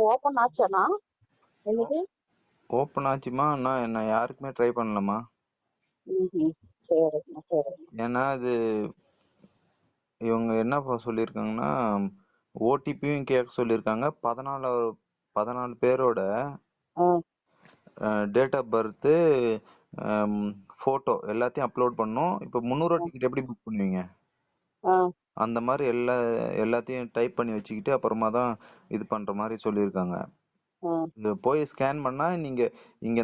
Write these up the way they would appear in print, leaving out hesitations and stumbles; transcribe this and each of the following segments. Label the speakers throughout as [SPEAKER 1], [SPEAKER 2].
[SPEAKER 1] Open ஆச்சானா இன்னைக்கு?
[SPEAKER 2] Open ஆச்சுமா, நான் யாருக்குமே ட்ரை பண்ணலமா.
[SPEAKER 1] ம்ஹும். சரிங்க சரிங்க.
[SPEAKER 2] ஏன்னா அது இவங்க என்ன சொல்லியிருக்காங்கன்னா, ஓடிபியும் கேட்க சொல்லியிருக்காங்க. 14 பேரோட
[SPEAKER 1] ஆ,
[SPEAKER 2] டேட் ஆஃப் பர்த்து, ஃபோட்டோ எல்லாத்தையும் அப்லோட் பண்ணோம். இப்போ 300
[SPEAKER 1] ஆ,
[SPEAKER 2] டிக்கெட் எப்படி புக் பண்ணுவீங்க?
[SPEAKER 1] ஆ,
[SPEAKER 2] அந்த மாதிரி எல்லாத்தையும் டைப் பண்ணி வச்சுக்கிட்டு அப்புறமா தான் இது பண்ற மாதிரி சொல்லியிருக்காங்க.
[SPEAKER 1] ஆ,
[SPEAKER 2] இது போய் ஸ்கேன் பண்ணா நீங்க இங்க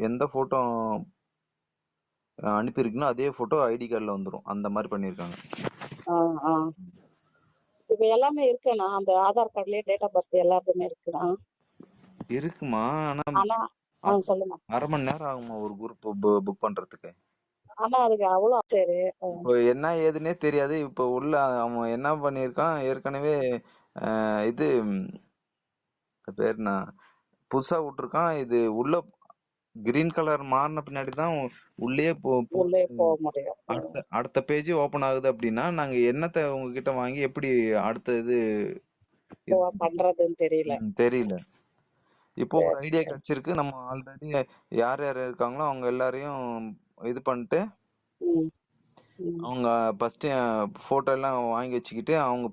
[SPEAKER 2] எந்த போட்டோ அனுப்பியிருக்கீங்களோ அதே போட்டோ ஐடி கார்டுல வந்துரும். அந்த மாதிரி பண்ணியிருக்காங்க.
[SPEAKER 1] ஆ, ஆ. இப்ப எல்லாமே இருக்குண்ணா, அந்த ஆதார் கார்டுலயே டேட் ஆஃப் பர்த் எல்லாத்துமே இருக்குண்ணா.
[SPEAKER 2] இருக்குமா, ஆனா
[SPEAKER 1] ஆனா
[SPEAKER 2] அ-
[SPEAKER 1] சொல்லுங்க.
[SPEAKER 2] அரை மணி நேரம் ஆகுமா ஒரு குரூப் புக் பண்றதுக்கு.
[SPEAKER 1] ஆனா அதுக்கு அவ்வளவு சரி.
[SPEAKER 2] இப்போ என்ன ஏதுன்னே தெரியாது. இப்போ உள்ள அவன் என்ன பண்ணியிருக்கான் ஏற்கனவே, இது அது பேர் என்ன, புதுசா விட்டுருக்கான். இது உள்ள கிரீன் கலர் மாறின பின்னாடி தான் உள்ளே
[SPEAKER 1] உள்ளே
[SPEAKER 2] போட்டு
[SPEAKER 1] போக முடியும்.
[SPEAKER 2] அடுத்த பேஜ் ஓபன் ஆகுது. அப்படின்னா நாங்க என்னத்தை உங்ககிட்ட வாங்கி எப்படி அடுத்த இது
[SPEAKER 1] பண்றதுன்னு தெரியல.
[SPEAKER 2] தெரியல. இப்போ ஒரு
[SPEAKER 1] சரி
[SPEAKER 2] ஐடியா
[SPEAKER 1] சரி.
[SPEAKER 2] கிடைச்சிருக்கு. நம்ம ஆல்ரெடி யார் யார் இருக்காங்களோ அவங்க எல்லாரையும் இது பண்ணிட்டு,
[SPEAKER 1] ம், ம்,
[SPEAKER 2] அவங்க ஃபர்ஸ்ட் போட்டோ எல்லாம் வாங்கி வச்சுக்கிட்டு அவங்க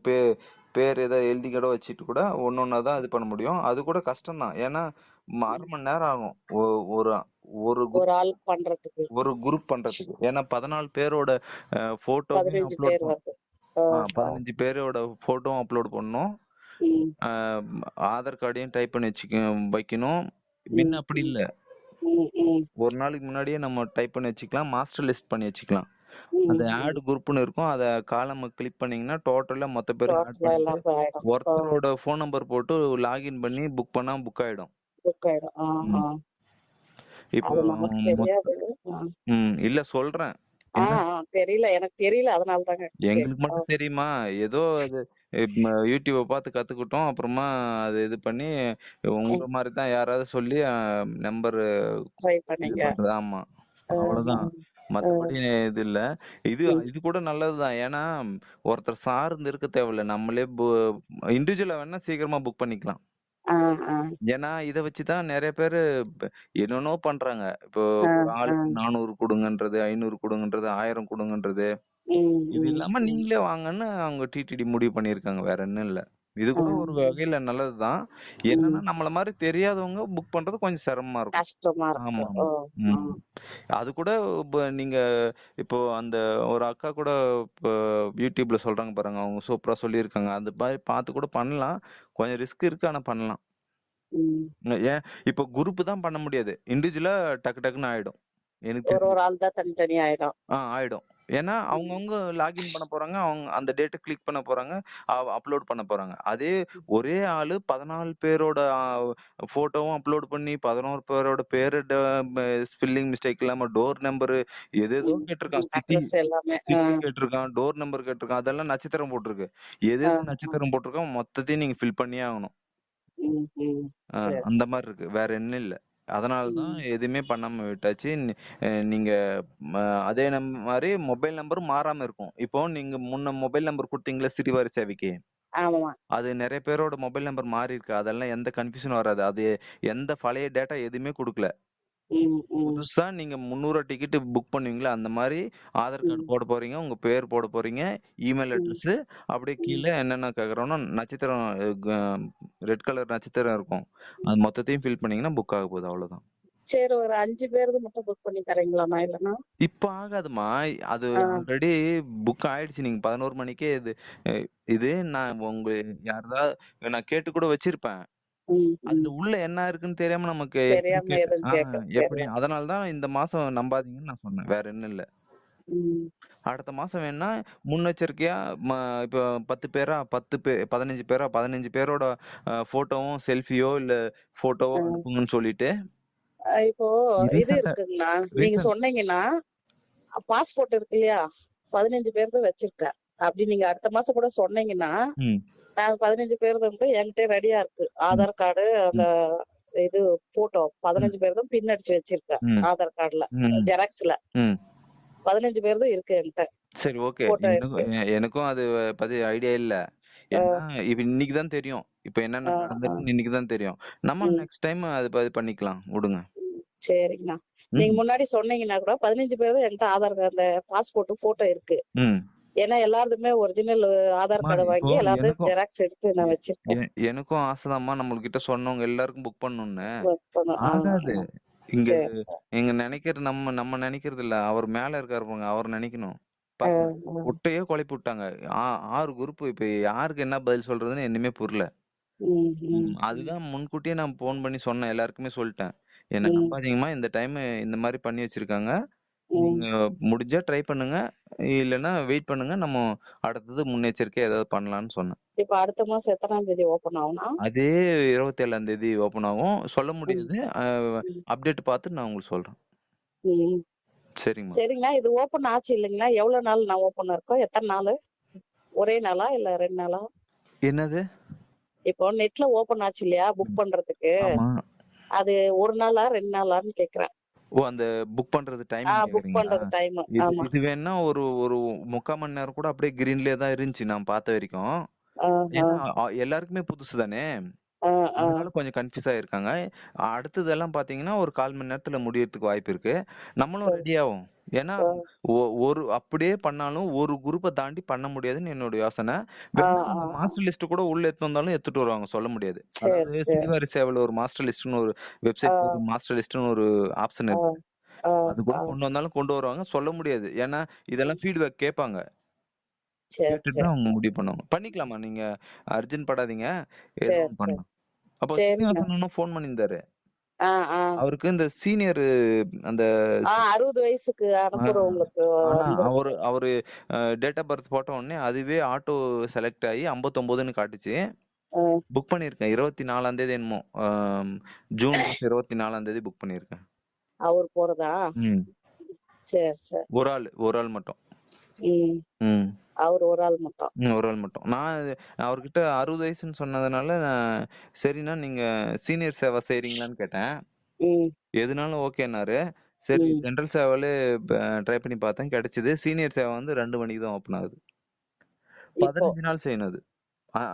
[SPEAKER 2] பேர் ஏதோ எழுதி கூட வச்சுட்டு கூட ஒன்னொன்னா தான் இது பண்ண முடியும். அது கூட கஷ்டம் தான். ஏன்னா அரை மணி நேரம் ஆகும் ஒரு ஒரு
[SPEAKER 1] ஒரு ஆள் பண்றதுக்கு.
[SPEAKER 2] ஒரு குரூப் பண்றதுக்கு. ஏன்னா 14 பேரோட போட்டோவையும்
[SPEAKER 1] 15
[SPEAKER 2] அப்லோட்
[SPEAKER 1] பேர்
[SPEAKER 2] பண்ணும்.
[SPEAKER 1] வருது.
[SPEAKER 2] 15 பேரோட போட்டோவும் அப்லோட் பண்ணணும்.
[SPEAKER 1] ம்,
[SPEAKER 2] ஆஹ் ஆதார் கார்டையும் டைப் பண்ணி வைக்கணும். முன்ன
[SPEAKER 1] ம்,
[SPEAKER 2] அப்படி
[SPEAKER 1] ம்,
[SPEAKER 2] இல்ல.
[SPEAKER 1] ம், ம்,
[SPEAKER 2] ஒரு நாளைக்கு முன்னாடியே நம்ம டைப் பண்ணி வச்சுக்கலாம். மாஸ்டர் லிஸ்ட் பண்ணி வச்சுக்கலாம். அந்த
[SPEAKER 1] ம்,
[SPEAKER 2] ஆட்
[SPEAKER 1] ம்.
[SPEAKER 2] குரூப்னு இருக்கும். அதை காலம் கிளிக் பண்ணீங்கன்னா டோட்டலா மொத்த பேரும் ஆட்
[SPEAKER 1] டோட்டலா
[SPEAKER 2] பண்ணிட்டு
[SPEAKER 1] எல்லாம் ஆயிடும்.
[SPEAKER 2] ஒருத்தரோட ஃபோன் நம்பர் போட்டு லாகின் பண்ணி புக் பண்ணா புக் ஆயிடும்.
[SPEAKER 1] புக் ஆயிடும்.
[SPEAKER 2] ம். இப்போ
[SPEAKER 1] அது நமக்கு தெரியாது. ஆ,
[SPEAKER 2] இல்ல சொல்றேன்.
[SPEAKER 1] ஆ,
[SPEAKER 2] என்ன
[SPEAKER 1] தெரியல, எனக்கு தெரியல, அதனால தாங்க
[SPEAKER 2] எங்களுக்கு
[SPEAKER 1] கேட்டேன்.
[SPEAKER 2] மட்டும் தெரியுமா? ஏதோ அது யூடியூப பார்த்து கத்துக்கிட்டோம். அப்புறமா அது இது பண்ணி உங்க மாதிரி தான் யாராவது சொல்லி நம்பர்
[SPEAKER 1] ட்ரை
[SPEAKER 2] இது
[SPEAKER 1] பண்ணீங்க.
[SPEAKER 2] பண்றது. ஆமா,
[SPEAKER 1] ஆ,
[SPEAKER 2] அவ்வளவுதான்.
[SPEAKER 1] ஆ,
[SPEAKER 2] மத்தபடி இது இல்ல. இது
[SPEAKER 1] ம்.
[SPEAKER 2] இது கூட நல்லதுதான். ஏன்னா ஒருத்தர் சார்ந்து இருக்க தேவையில்ல. நம்மளே இண்டிவிஜுவலா வேணா சீக்கிரமா புக் பண்ணிக்கலாம்.
[SPEAKER 1] ஆ, ஆ,
[SPEAKER 2] ஏன்னா இத வச்சுதான் நிறைய பேரு என்னென்னோ பண்றாங்க. இப்போ
[SPEAKER 1] ஆ,
[SPEAKER 2] ஒரு
[SPEAKER 1] ஆ.
[SPEAKER 2] ஆளுக்கு 400 குடுங்கன்றது, 500 குடுங்கன்றது, 1000 குடுங்கன்றது.
[SPEAKER 1] ம்,
[SPEAKER 2] இது
[SPEAKER 1] ம்,
[SPEAKER 2] இல்லாம
[SPEAKER 1] ம்.
[SPEAKER 2] நீங்களே வாங்கன்னு அவங்க டிடிடி முடிவு பண்ணியிருக்காங்க. வேற ஒண்ணும் இல்ல. இது
[SPEAKER 1] ஆ,
[SPEAKER 2] கூட ஒரு வகையில நல்லதுதான். என்னன்னா
[SPEAKER 1] ம்.
[SPEAKER 2] நம்மள மாதிரி தெரியாதவங்க புக் பண்றது கொஞ்சம் சிரமமா இருக்கும்.
[SPEAKER 1] கஷ்டமா இருக்கு.
[SPEAKER 2] ஆமா ஆமா. ம்.
[SPEAKER 1] ம்,
[SPEAKER 2] அது கூட நீங்க இப்போ அந்த ஒரு அக்கா கூட இப்போ யூடியூப்ல சொல்றாங்க பாருங்க. அவங்க சூப்பரா சொல்லியிருக்காங்க. அந்த மாதிரி பார்த்து கூட பண்ணலாம். கொஞ்சம் ரிஸ்க் இருக்கு, ஆனா பண்ணலாம்.
[SPEAKER 1] ம்.
[SPEAKER 2] ஏன் இப்போ குரூப் தான் பண்ண முடியாது. இண்டிவிஜுவலா டக்கு டக்குன்னு ஆயிடும். எனக்கு
[SPEAKER 1] ஒரு
[SPEAKER 2] தெரிஞ்சு.
[SPEAKER 1] ஒரு ஆள் தான் தனித்தனி ஆயிடும்.
[SPEAKER 2] ஆயிடும். ஏன்னா
[SPEAKER 1] ம்,
[SPEAKER 2] அவங்கவங்க லாகின் பண்ண போறாங்க. அவங்க அந்த டேட்ட கிளிக் பண்ண போறாங்க. அப்லோட் பண்ண போறாங்க. அதே ஒரே ஆளு 14 பேரோட போட்டோவும் அப்லோட் பண்ணி 11 பேரோட பேரு ஸ்பெல்லிங் மிஸ்டேக் இல்லாம டோர் நம்பரு எதேதோ
[SPEAKER 1] ம்,
[SPEAKER 2] கேட்டிருக்கான். சிட்டி
[SPEAKER 1] அட்ரஸ் எல்லாமே.
[SPEAKER 2] சிட்டி கேட்டிருக்கான். டோர் நம்பர் கேட்டிருக்கான். அதெல்லாம் நட்சத்திரம் போட்டிருக்கு.
[SPEAKER 1] ஆ,
[SPEAKER 2] எது
[SPEAKER 1] ஆ.
[SPEAKER 2] நட்சத்திரம் போட்டிருக்கோம் மொத்தத்தையும் நீங்க ஃபில் பண்ணியே ஆகணும்.
[SPEAKER 1] ம், ம். சரி.
[SPEAKER 2] அந்த மாதிரி இருக்கு. வேற என்ன இல்ல. அதனால தான்
[SPEAKER 1] ம்.
[SPEAKER 2] எதுவுமே பண்ணாம விட்டாச்சு. நீங்க அதே மாதிரி மொபைல் நம்பரும் மாறாம இருக்கும். இப்போ நீங்க முன்ன மொபைல் நம்பர் கொடுத்தீங்களா சிறுவாரி சேவைக்கு,
[SPEAKER 1] ஆமா.
[SPEAKER 2] அது நிறைய பேரோட மொபைல் நம்பர் மாறி இருக்கு. அதெல்லாம் எந்த கன்ஃபியூஷனும் வராது. அது எந்த பழைய டேட்டா எதுவுமே கொடுக்கல.
[SPEAKER 1] ம், ம்,
[SPEAKER 2] புதுசா நீங்க 300 டிக்கெட் புக் பண்ணுவீங்களா அந்த மாதிரி ஆதார் கார்டு
[SPEAKER 1] ம்,
[SPEAKER 2] போட போறீங்க, உங்க பேர் போட போறீங்க, இமெயில்
[SPEAKER 1] ம்,
[SPEAKER 2] அட்ரஸ், அப்படியே
[SPEAKER 1] ம்.
[SPEAKER 2] கீழே என்னென்ன கேக்குறோம்னா நட்சத்திரம், ரெட் கலர் நட்சத்திரம் இருக்கும். அது மொத்தத்தையும் ஃபில் பண்ணீங்கன்னா புக் ஆக போகுது. அவ்வளவுதான்.
[SPEAKER 1] சரி, ஒரு 5 பேருக்கு மட்டும் புக் பண்ணி தரீங்களாண்ணா? இல்லைன்னா
[SPEAKER 2] இப்ப ஆகாதுமா. அது
[SPEAKER 1] ஆ,
[SPEAKER 2] ஆல்ரெடி புக் ஆயிடுச்சு. நீங்க 11 மணிக்கே இது நான் நான் கேட்டு கூட வச்சிருப்பேன்.
[SPEAKER 1] ம்,
[SPEAKER 2] அதுல
[SPEAKER 1] ம்.
[SPEAKER 2] உள்ள என்ன இருக்குன்னு தெரியாம நமக்கு எப்படி
[SPEAKER 1] தெரியாம
[SPEAKER 2] கேட்டு
[SPEAKER 1] எதுவும் கேட்க
[SPEAKER 2] எப்படி,
[SPEAKER 1] தெரியல.
[SPEAKER 2] அதனாலதான் இந்த மாசம் நம்பாதீங்கன்னு நான் சொன்னேன். வேற என்ன இல்ல.
[SPEAKER 1] ம்,
[SPEAKER 2] அடுத்த மாசம் வேணா முன்னெச்சரிக்கையா இப்போ 10 பேரா 15 பேரா 15 பேரோட போட்டோவும் செல்ஃபியோ இல்ல போட்டோவோ
[SPEAKER 1] ஆ.
[SPEAKER 2] அனுப்புங்கன்னு சொல்லிட்டு
[SPEAKER 1] இப்போ இது
[SPEAKER 2] ரீசெண்டா
[SPEAKER 1] இருக்குங்கண்ணா, நீங்க
[SPEAKER 2] ரீசெண்ட்
[SPEAKER 1] சொன்னீங்கன்னா பாஸ்போர்ட் இருக்கு இல்லையா, 15 பேர் தான் வச்சிருக்கேன். அப்படி நீங்க அடுத்த மாசம் கூட சொன்னீங்கன்னா,
[SPEAKER 2] ம்
[SPEAKER 1] நாங்க 15 பேர் தான் என்கிட்ட ரெடியா இருக்கு.
[SPEAKER 2] ம்
[SPEAKER 1] ஆதார் கார்டு, அந்த
[SPEAKER 2] ம்
[SPEAKER 1] இது போட்டோ
[SPEAKER 2] ம்
[SPEAKER 1] 15 பேர் தான் பின் அடிச்சு வச்சிருக்கேன்.
[SPEAKER 2] ம்
[SPEAKER 1] ஆதார் கார்டுல
[SPEAKER 2] ம்
[SPEAKER 1] ஜெராக்ஸ்ல
[SPEAKER 2] ம்
[SPEAKER 1] 15 பேர் தான் இருக்கு என்கிட்ட.
[SPEAKER 2] சரி, ஓகே.
[SPEAKER 1] போட்டோ இருக்கு.
[SPEAKER 2] எனக்கும் எனக்கும் அது பத்தி ஐடியா இல்ல. ஏன்னா இப்ப இன்னைக்கு தான் தெரியும். இப்ப என்னென்ன நடந்திருக்குன்னு இன்னைக்கு தான் தெரியும். நம்ம
[SPEAKER 1] ம்.
[SPEAKER 2] நெக்ஸ்ட் டைம் அது பண்ணிக்கலாம் விடுங்க.
[SPEAKER 1] சரிங்கண்ணா. நீங்க
[SPEAKER 2] ம்.
[SPEAKER 1] முன்னாடி சொன்னீங்கன்னா கூட 15 பேர் தான் என்கிட்ட ஆதார் கார்டு அந்த பாஸ்போர்ட் போட்டோ இருக்கு.
[SPEAKER 2] ம்.
[SPEAKER 1] ஏன்னா எல்லாருதுமே ஒரிஜினல் ஆதார்
[SPEAKER 2] அம்மா
[SPEAKER 1] கார்டு
[SPEAKER 2] இப்போ
[SPEAKER 1] வாங்கி எல்லாரும்
[SPEAKER 2] எனக்கும்
[SPEAKER 1] ஜெராக்ஸ் எடுத்து நான் வச்சிருக்கேன்.
[SPEAKER 2] எனக்கும் ஆசைதாம்மா நம்மள்கிட்ட சொன்னவங்க எல்லாருக்கும் புக் பண்ணணும்னு.
[SPEAKER 1] ஒர்க் பண்ண
[SPEAKER 2] ஆகாது. இங்க
[SPEAKER 1] சரி சரி.
[SPEAKER 2] எங்க நினைக்கிற நம்ம நினைக்கிறது இல்ல. அவர் மேல இருக்காரு பாருங்க. அவர் நினைக்கணும்.
[SPEAKER 1] ஆ,
[SPEAKER 2] பாருங்க.
[SPEAKER 1] ஆ.
[SPEAKER 2] ஒட்டையே குழப்பி விட்டாங்க. 6 குரூப். இப்ப யாருக்கு என்ன பதில் சொல்றதுன்னு என்னமே புரியல.
[SPEAKER 1] ம், ம்,
[SPEAKER 2] அதுதான் முன்கூட்டியே நான் ஃபோன் பண்ணி சொன்னேன். எல்லாருக்குமே சொல்லிட்டேன். என்ன
[SPEAKER 1] ம்,
[SPEAKER 2] நம்பாதீங்கம்மா, இந்த டைம் இந்த மாரி பண்ணி வச்சிருக்காங்க.
[SPEAKER 1] ம்.
[SPEAKER 2] நீங்க முடிஞ்சா ட்ரை பண்ணுங்க. இல்லன்னா வெயிட் பண்ணுங்க. நம்ம அடுத்தது முன்னெச்சரிக்கையா ஏதாவது பண்ணலாம்னு சொன்னேன்.
[SPEAKER 1] இப்ப அடுத்த மாசம் எத்தனாம் தேதி ஓபன் ஆகும்னா?
[SPEAKER 2] அதே 27ஆம் தேதி ஓப்பன் ஆகும். சொல்ல
[SPEAKER 1] ம்,
[SPEAKER 2] முடியாது.
[SPEAKER 1] ம்,
[SPEAKER 2] அப்டேட் பார்த்துட்டு நான் உங்களுக்கு சொல்றேன்.
[SPEAKER 1] ம்.
[SPEAKER 2] சரிங்கம்மா.
[SPEAKER 1] சரிங்கண்ணா, இது ஓபன் ஆச்சு இல்லைங்களா? எவ்வளவு நாள் நான் ஓபன் இருக்கோம்? எத்தனை நாளு? ஒரே நாளா இல்ல 2 நாளா?
[SPEAKER 2] என்னது?
[SPEAKER 1] இப்போ நெட்ல ஓபன் ஆச்சு இல்லையா புக்
[SPEAKER 2] ம்.
[SPEAKER 1] பண்றதுக்கு?
[SPEAKER 2] ஆமா.
[SPEAKER 1] அது 1 நாளா 2 நாளான்னு கேக்குறேன்.
[SPEAKER 2] ஓ! அந்த புக் பண்றது டைமிங்
[SPEAKER 1] புக்
[SPEAKER 2] கேக்குறீங்களா?
[SPEAKER 1] பண்றது டைம்.
[SPEAKER 2] இது
[SPEAKER 1] ஆமா.
[SPEAKER 2] இது வேணா ஒரு ஒரு 3/4 மணி நேரம் கூட அப்படியே கிரீன்லயே தான் இருந்துச்சு நான் பார்த்த வரைக்கும்.
[SPEAKER 1] ஆ, ஆ,
[SPEAKER 2] ஏன்னா எல்லாருக்குமே புதுசு தானே.
[SPEAKER 1] ஆ, ஆ,
[SPEAKER 2] அதனால கொஞ்சம் கன்ஃப்யூஸ் ஆயிருக்காங்க. அடுத்ததெல்லாம் பார்த்தீங்கன்னா, ஒரு 1/4 மணி நேரத்துல முடியறதுக்கு வாய்ப்பு இருக்கு. நம்மளும்
[SPEAKER 1] சரி.
[SPEAKER 2] ரெடி ஆவோம். ஏன்னா,
[SPEAKER 1] ஆ,
[SPEAKER 2] ஒரு அப்படியே பண்ணாலும் ஒரு குரூப்ப தாண்டி பண்ண முடியாதுன்னு என்னோட யோசனை.
[SPEAKER 1] ஆ,
[SPEAKER 2] வேணா
[SPEAKER 1] ஆ,
[SPEAKER 2] அவங்க
[SPEAKER 1] ஆ.
[SPEAKER 2] மாஸ்டர் லிஸ்ட் கூட உள்ள எடுத்துட்டு வந்தாலும் எடுத்துட்டு வருவாங்க. சொல்ல முடியாது.
[SPEAKER 1] சரி,
[SPEAKER 2] அதாவது
[SPEAKER 1] சரி.
[SPEAKER 2] சிடிவாரி சேவல ஒரு மாஸ்டர் லிஸ்ட்ன்னு ஒரு
[SPEAKER 1] ஆ,
[SPEAKER 2] வெப்சைட்ல ஒரு மாஸ்டர் லிஸ்ட்ன்னு ஒரு ஆப்ஷன்
[SPEAKER 1] ஆ,
[SPEAKER 2] இருக்கு.
[SPEAKER 1] ஆ,
[SPEAKER 2] அது கூட
[SPEAKER 1] ஆ.
[SPEAKER 2] கொண்டு வந்தாலும் கொண்டு வருவாங்க. சொல்ல முடியாது. ஏன்னா, இதெல்லாம் ஃபீட்பேக் கேட்பாங்க.
[SPEAKER 1] சரி,
[SPEAKER 2] கேட்டுட்டு
[SPEAKER 1] சரி.
[SPEAKER 2] தான் அவங்க முடிவு பண்ணுவாங்க. பண்ணிக்கலாமா நீங்க அர்ஜென்ட் படாதீங்க. ஏதோ
[SPEAKER 1] சரி,
[SPEAKER 2] ஒண்ணு
[SPEAKER 1] சரி.
[SPEAKER 2] பண்ணலாம். அப்போ
[SPEAKER 1] சரிங்க.
[SPEAKER 2] சீனிவாசன் அண்ணனும் ஃபோன் பண்ணியிருந்தாரு.
[SPEAKER 1] ஆ, ஆ.
[SPEAKER 2] அவருக்கு இந்த சீனியர் அந்த
[SPEAKER 1] 60 வயசுக்கு
[SPEAKER 2] ஆ
[SPEAKER 1] அனுப்புறவங்களுக்கு
[SPEAKER 2] ஆனா அவரு
[SPEAKER 1] வந்திருக்கு.
[SPEAKER 2] அவரு டேட் ஆஃப் பர்த் போட்ட உடனே அதுவே ஆட்டோ செலக்ட் ஆகி 59ன்னு காட்டுச்சு.
[SPEAKER 1] ஆ,
[SPEAKER 2] புக் பண்ணியிருக்கேன். 24ஆம் தேதி என்னமோ. ஜூன் மாசம் 24ஆம் தேதி புக் பண்ணியிருக்கேன்.
[SPEAKER 1] அவர் போறதா?
[SPEAKER 2] ம்.
[SPEAKER 1] சரி, சரி.
[SPEAKER 2] ஒரு ஆள் மட்டும்.
[SPEAKER 1] ம்.
[SPEAKER 2] ம்.
[SPEAKER 1] அவர் ஒரு ஆள் மட்டும்.
[SPEAKER 2] ஒரு ஆள் மட்டும். அவர்கிட்ட 60 வயசுன்னு சொன்னதுனால, சரிண்ணா நீங்க சீனியர் சேவா செய்றீங்களான்னு கேட்டேன்.
[SPEAKER 1] ம்,
[SPEAKER 2] எதுனாலும் ஓகேன்னாரு. சரி
[SPEAKER 1] ம்.
[SPEAKER 2] ஜெனரல் சேவாலே ட்ரை பண்ணி பார்த்தேன் கிடைச்சது. சீனியர் சேவா வந்து 2 மணிக்கு தான் ஓப்பன் ஆகுது.
[SPEAKER 1] இப்போ
[SPEAKER 2] 15 நாள் செய்யணும் அது.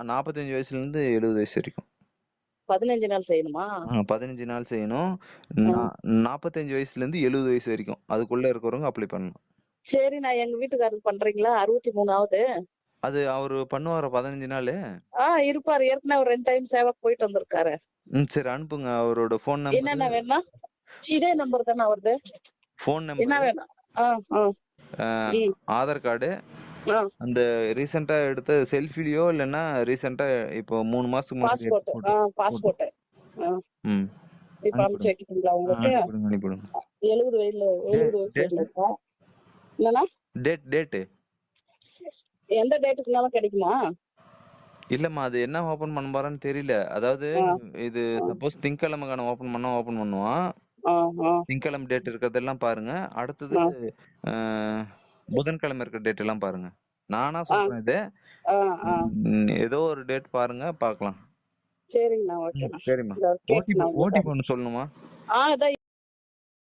[SPEAKER 2] 45 வயசுலேருந்து 70 வயசு வரைக்கும்.
[SPEAKER 1] 15 நாள் செய்யணுமா?
[SPEAKER 2] 15 நாள் செய்யணும்.
[SPEAKER 1] ஆ.
[SPEAKER 2] நா 45 வயசுலேருந்து 70 வயசு வரைக்கும். அதுக்குள்ள இருக்கிறவங்க அப்ளை பண்ணலாம்.
[SPEAKER 1] சரி, நான் எங்க வீட்டுக்காரருக்கு பண்றீங்களா? 63 ஆகுது.
[SPEAKER 2] அது அவரு பண்ணுவாரா 15 நாளு?
[SPEAKER 1] இருப்பாரு. ஏற்கனவே ஒரு 2 டைம் சேவாக்கு போயிட்டு வந்திருக்காரு.
[SPEAKER 2] சரி அனுப்புங்க அவரோட ஃபோன் நம்பரு.
[SPEAKER 1] என்னென்ன வேணும்னா? இதே நம்பர் தானே அவரது?
[SPEAKER 2] ஃபோன்
[SPEAKER 1] என்ன
[SPEAKER 2] நம்பரு,
[SPEAKER 1] வேணும்? ஆ, ஆ.
[SPEAKER 2] அ
[SPEAKER 1] ம்.
[SPEAKER 2] ஆதார் கார்டு,
[SPEAKER 1] ஆ.
[SPEAKER 2] அந்த ரீசென்ட்டா எடுத்த செல்ஃபிலயோ இல்லன்னா ரீசென்ட்டா இப்போ 3 மாசத்துக்கு முன்னாடி எடுத்த
[SPEAKER 1] பாஸ்போர்ட்.
[SPEAKER 2] ஃபோட்டோ. ஃபோட்டோ.
[SPEAKER 1] பாஸ்போர்ட். ஆ.
[SPEAKER 2] ம்.
[SPEAKER 1] இப்ப அனுப்பிச்சு
[SPEAKER 2] அனுப்பிடுங்க.
[SPEAKER 1] வைக்கட்டுங்களா உங்களுக்கு?
[SPEAKER 2] அனுப்பிடுங்க, அனுப்பிடுங்க.
[SPEAKER 1] 70 வயதுல
[SPEAKER 2] டே
[SPEAKER 1] 70 வயசு
[SPEAKER 2] டேட்டு
[SPEAKER 1] வரலைங்களா? என்னண்ணா?
[SPEAKER 2] டேட்டு.
[SPEAKER 1] எந்த டேட்டுக்குனாலும் கிடைக்குமா?
[SPEAKER 2] இல்லம்மா அது என்ன ஓப்பன் பண்ண போறான்னு தெரியல. அதாவது
[SPEAKER 1] ஆ,
[SPEAKER 2] இது
[SPEAKER 1] ஆ,
[SPEAKER 2] சப்போஸ் திங்கட்கிழமைக்கான ஓப்பன் பண்ணுவான்.
[SPEAKER 1] ஆ, ஆ,
[SPEAKER 2] திங்கட்கிழமை டேட் இருக்கிறதெல்லாம் பாருங்க. அடுத்தது
[SPEAKER 1] ஆ,
[SPEAKER 2] அ புதன்கிழமை இருக்கிற டேட் எல்லாம் பாருங்க. நானா
[SPEAKER 1] ஆ,
[SPEAKER 2] சொல்றேன் இது.
[SPEAKER 1] ஆ, ஆ.
[SPEAKER 2] ஏதோ ஒரு டேட் பாருங்க பார்க்கலாம்.
[SPEAKER 1] சரிங்கண்ணா, ஓகேண்ணா.
[SPEAKER 2] சரிம்மா.
[SPEAKER 1] இதோ கேட்டு
[SPEAKER 2] ஓடிபி
[SPEAKER 1] நான் உங்களுக்கு
[SPEAKER 2] ஓடிபி ஒண்ணு சொல்லணுமா?
[SPEAKER 1] இதான்